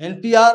NPR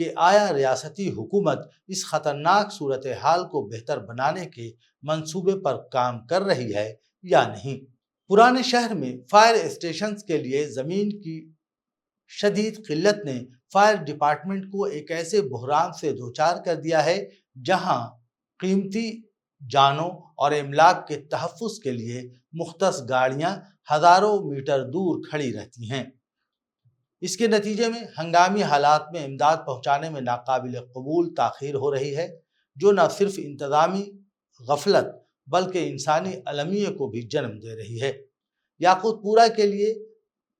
کہ آیا ریاستی حکومت اس خطرناک صورتحال کو بہتر بنانے کے منصوبے پر کام کر رہی ہے یا نہیں۔ پرانے شہر میں فائر اسٹیشنز کے لیے زمین کی شدید قلت نے فائر ڈپارٹمنٹ کو ایک ایسے بحران سے دوچار کر دیا ہے جہاں قیمتی جانوں اور املاک کے تحفظ کے لیے مختص گاڑیاں ہزاروں میٹر دور کھڑی رہتی ہیں۔ اس کے نتیجے میں ہنگامی حالات میں امداد پہنچانے میں ناقابل قبول تاخیر ہو رہی ہے، جو نہ صرف انتظامی غفلت بلکہ انسانی المیہ کو بھی جنم دے رہی ہے۔ یاقوت پورہ کے لیے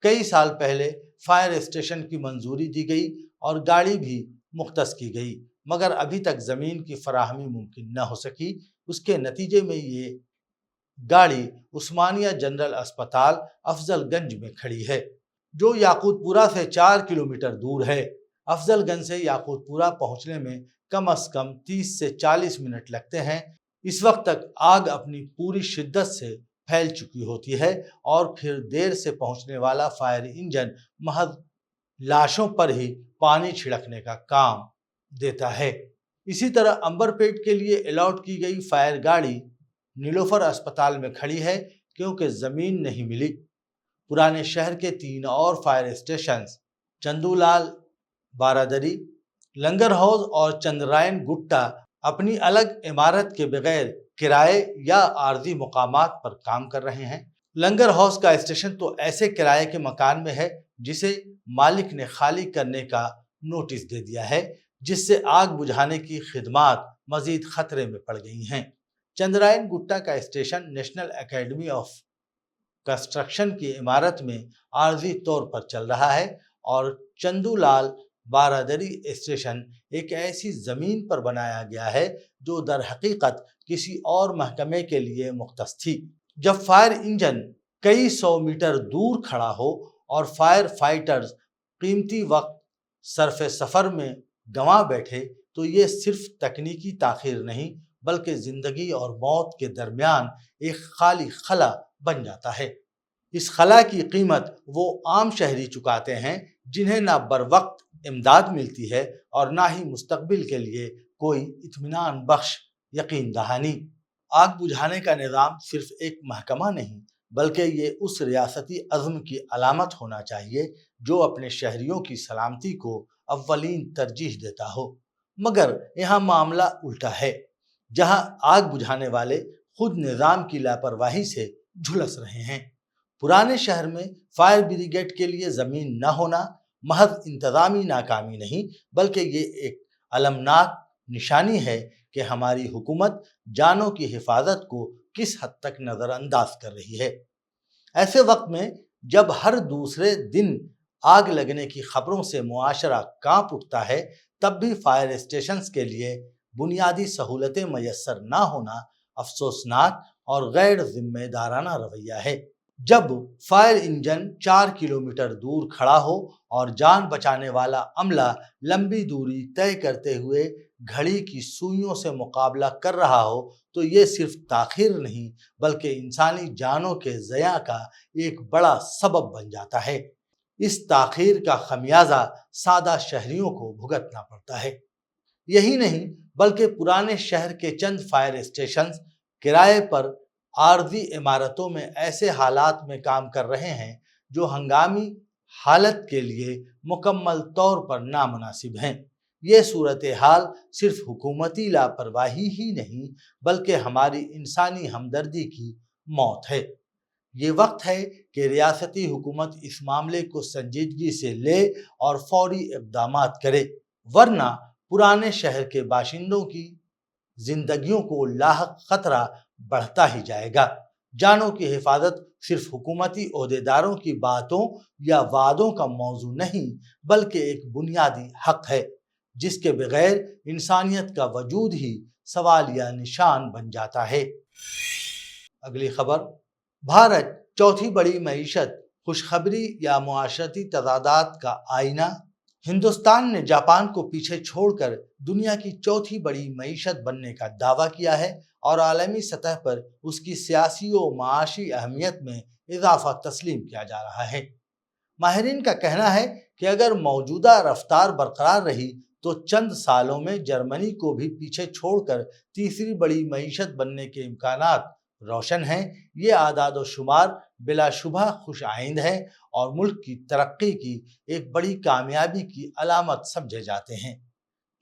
کئی سال پہلے فائر اسٹیشن کی منظوری دی گئی اور گاڑی بھی مختص کی گئی، مگر ابھی تک زمین کی فراہمی ممکن نہ ہو سکی۔ اس کے نتیجے میں یہ گاڑی عثمانیہ جنرل اسپتال افضل گنج میں کھڑی ہے، جو یاقوت پورہ سے 4 کلومیٹر دور ہے۔ افضل گنج سے یاقوت پورہ پہنچنے میں کم از کم 30 سے 40 منٹ لگتے ہیں۔ اس وقت تک آگ اپنی پوری شدت سے پھیل چکی ہوتی ہے اور پھر دیر سے پہنچنے والا فائر انجن محض لاشوں پر ہی پانی چھڑکنے کا کام دیتا ہے۔ اسی طرح امبر پیٹ کے لیے الاٹ کی گئی فائر گاڑی نیلوفر اسپتال میں کھڑی ہے کیونکہ زمین نہیں ملی۔ پرانے شہر کے 3 اور فائر اسٹیشنز چندولال بارادری، لنگر ہاؤس اور چندرائن گٹا اپنی الگ عمارت کے بغیر کرائے یا عارضی مقامات پر کام کر رہے ہیں۔ لنگر ہاؤس کا اسٹیشن تو ایسے کرائے کے مکان میں ہے جسے مالک نے خالی کرنے کا نوٹس دے دیا ہے، جس سے آگ بجھانے کی خدمات مزید خطرے میں پڑ گئی ہیں۔ چندرائن گٹا کا station national academy of construction کی عمارت میں عارضی طور پر چل رہا ہے اور چندولال بارادری اسٹیشن ایک ایسی زمین پر بنایا گیا ہے جو در حقیقت کسی اور محکمے کے لیے مختص تھی۔ جب فائر انجن کئی 100 میٹر دور کھڑا ہو اور فائر فائٹرز قیمتی وقت صرف سفر میں گنوا بیٹھے تو یہ صرف تکنیکی تاخیر نہیں بلکہ زندگی اور موت کے درمیان ایک خالی خلا بن جاتا ہے۔ اس خلا کی قیمت وہ عام شہری چکاتے ہیں جنہیں نہ بر وقت امداد ملتی ہے اور نہ ہی مستقبل کے لیے کوئی اطمینان بخش یقین دہانی۔ آگ بجھانے کا نظام صرف ایک محکمہ نہیں بلکہ یہ اس ریاستی عزم کی علامت ہونا چاہیے جو اپنے شہریوں کی سلامتی کو اولین ترجیح دیتا ہو۔ مگر یہاں معاملہ الٹا ہے، جہاں آگ بجھانے والے خود نظام کی لاپرواہی سے جھلس رہے ہیں۔ پرانے شہر میں فائر بریگیڈ کے لیے زمین نہ ہونا محض انتظامی ناکامی نہیں بلکہ یہ ایک المناک نشانی ہے کہ ہماری حکومت جانوں کی حفاظت کو کس حد تک نظر انداز کر رہی ہے۔ ایسے وقت میں جب ہر دوسرے دن آگ لگنے کی خبروں سے معاشرہ کانپ اٹھتا ہے، تب بھی فائر اسٹیشنز کے لیے بنیادی سہولتیں میسر نہ ہونا افسوسناک اور غیر ذمہ دارانہ رویہ ہے۔ جب فائر انجن 4 کلومیٹر دور کھڑا ہو اور جان بچانے والا عملہ لمبی دوری طے کرتے ہوئے گھڑی کی سوئیوں سے مقابلہ کر رہا ہو تو یہ صرف تاخیر نہیں بلکہ انسانی جانوں کے ضیاع کا ایک بڑا سبب بن جاتا ہے۔ اس تاخیر کا خمیازہ سادہ شہریوں کو بھگتنا پڑتا ہے۔ یہی نہیں بلکہ پرانے شہر کے چند فائر اسٹیشنز کرائے پر عارضی عمارتوں میں ایسے حالات میں کام کر رہے ہیں جو ہنگامی حالت کے لیے مکمل طور پر نامناسب ہیں۔ یہ صورتحال صرف حکومتی لاپرواہی ہی نہیں بلکہ ہماری انسانی ہمدردی کی موت ہے۔ یہ وقت ہے کہ ریاستی حکومت اس معاملے کو سنجیدگی سے لے اور فوری اقدامات کرے، ورنہ پرانے شہر کے باشندوں کی زندگیوں کو لاحق خطرہ بڑھتا ہی جائے گا۔ جانوں کی حفاظت صرف حکومتی عہدیداروں کی باتوں یا وعدوں کا موضوع نہیں بلکہ ایک بنیادی حق ہے جس کے بغیر انسانیت کا وجود ہی سوالیہ نشان بن جاتا ہے۔ اگلی خبر، بھارت چوتھی بڑی معیشت، خوشخبری یا معاشرتی تضادات کا آئینہ۔ ہندوستان نے جاپان کو پیچھے چھوڑ کر دنیا کی چوتھی بڑی معیشت بننے کا دعویٰ کیا ہے اور عالمی سطح پر اس کی سیاسی و معاشی اہمیت میں اضافہ تسلیم کیا جا رہا ہے۔ ماہرین کا کہنا ہے کہ اگر موجودہ رفتار برقرار رہی تو چند سالوں میں جرمنی کو بھی پیچھے چھوڑ کر تیسری بڑی معیشت بننے کے امکانات روشن ہیں۔ یہ اعداد و شمار بلا شبہ خوش آئند ہیں اور ملک کی ترقی کی ایک بڑی کامیابی کی علامت سمجھے جاتے ہیں۔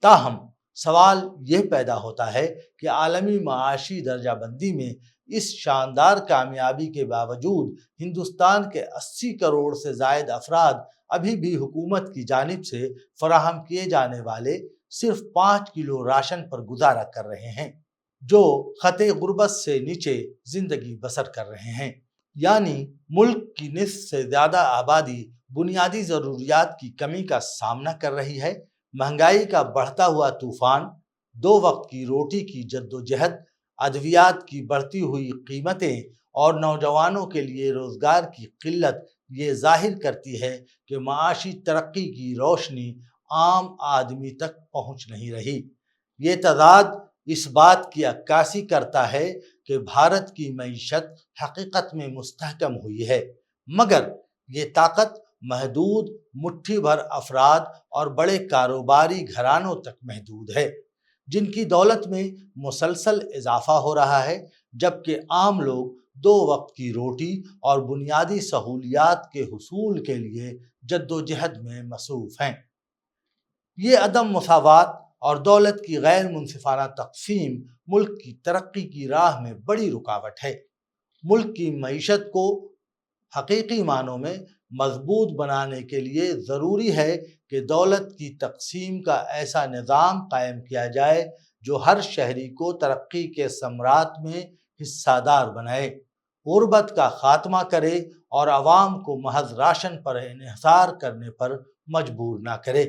تاہم سوال یہ پیدا ہوتا ہے کہ عالمی معاشی درجہ بندی میں اس شاندار کامیابی کے باوجود ہندوستان کے 80 کروڑ سے زائد افراد ابھی بھی حکومت کی جانب سے فراہم کیے جانے والے صرف 5 کلو راشن پر گزارا کر رہے ہیں، جو خط غربت سے نیچے زندگی بسر کر رہے ہیں۔ یعنی ملک کی نصف سے زیادہ آبادی بنیادی ضروریات کی کمی کا سامنا کر رہی ہے۔ مہنگائی کا بڑھتا ہوا طوفان، 2 وقت کی روٹی کی جدوجہد، ادویات کی بڑھتی ہوئی قیمتیں اور نوجوانوں کے لیے روزگار کی قلت یہ ظاہر کرتی ہے کہ معاشی ترقی کی روشنی عام آدمی تک پہنچ نہیں رہی۔ یہ تضاد اس بات کی عکاسی کرتا ہے کہ بھارت کی معیشت حقیقت میں مستحکم ہوئی ہے، مگر یہ طاقت محدود مٹھی بھر افراد اور بڑے کاروباری گھرانوں تک محدود ہے، جن کی دولت میں مسلسل اضافہ ہو رہا ہے، جبکہ عام لوگ 2 وقت کی روٹی اور بنیادی سہولیات کے حصول کے لیے جدوجہد میں مصروف ہیں۔ یہ عدم مساوات اور دولت کی غیر منصفانہ تقسیم ملک کی ترقی کی راہ میں بڑی رکاوٹ ہے۔ ملک کی معیشت کو حقیقی معنوں میں مضبوط بنانے کے لیے ضروری ہے کہ دولت کی تقسیم کا ایسا نظام قائم کیا جائے جو ہر شہری کو ترقی کے ثمرات میں حصہ دار بنائے، غربت کا خاتمہ کرے اور عوام کو محض راشن پر انحصار کرنے پر مجبور نہ کرے۔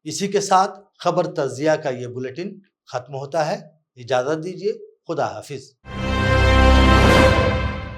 اسی کے ساتھ خبر تجزیہ کا یہ بلیٹن ختم ہوتا ہے۔ اجازت دیجیے، خدا حافظ۔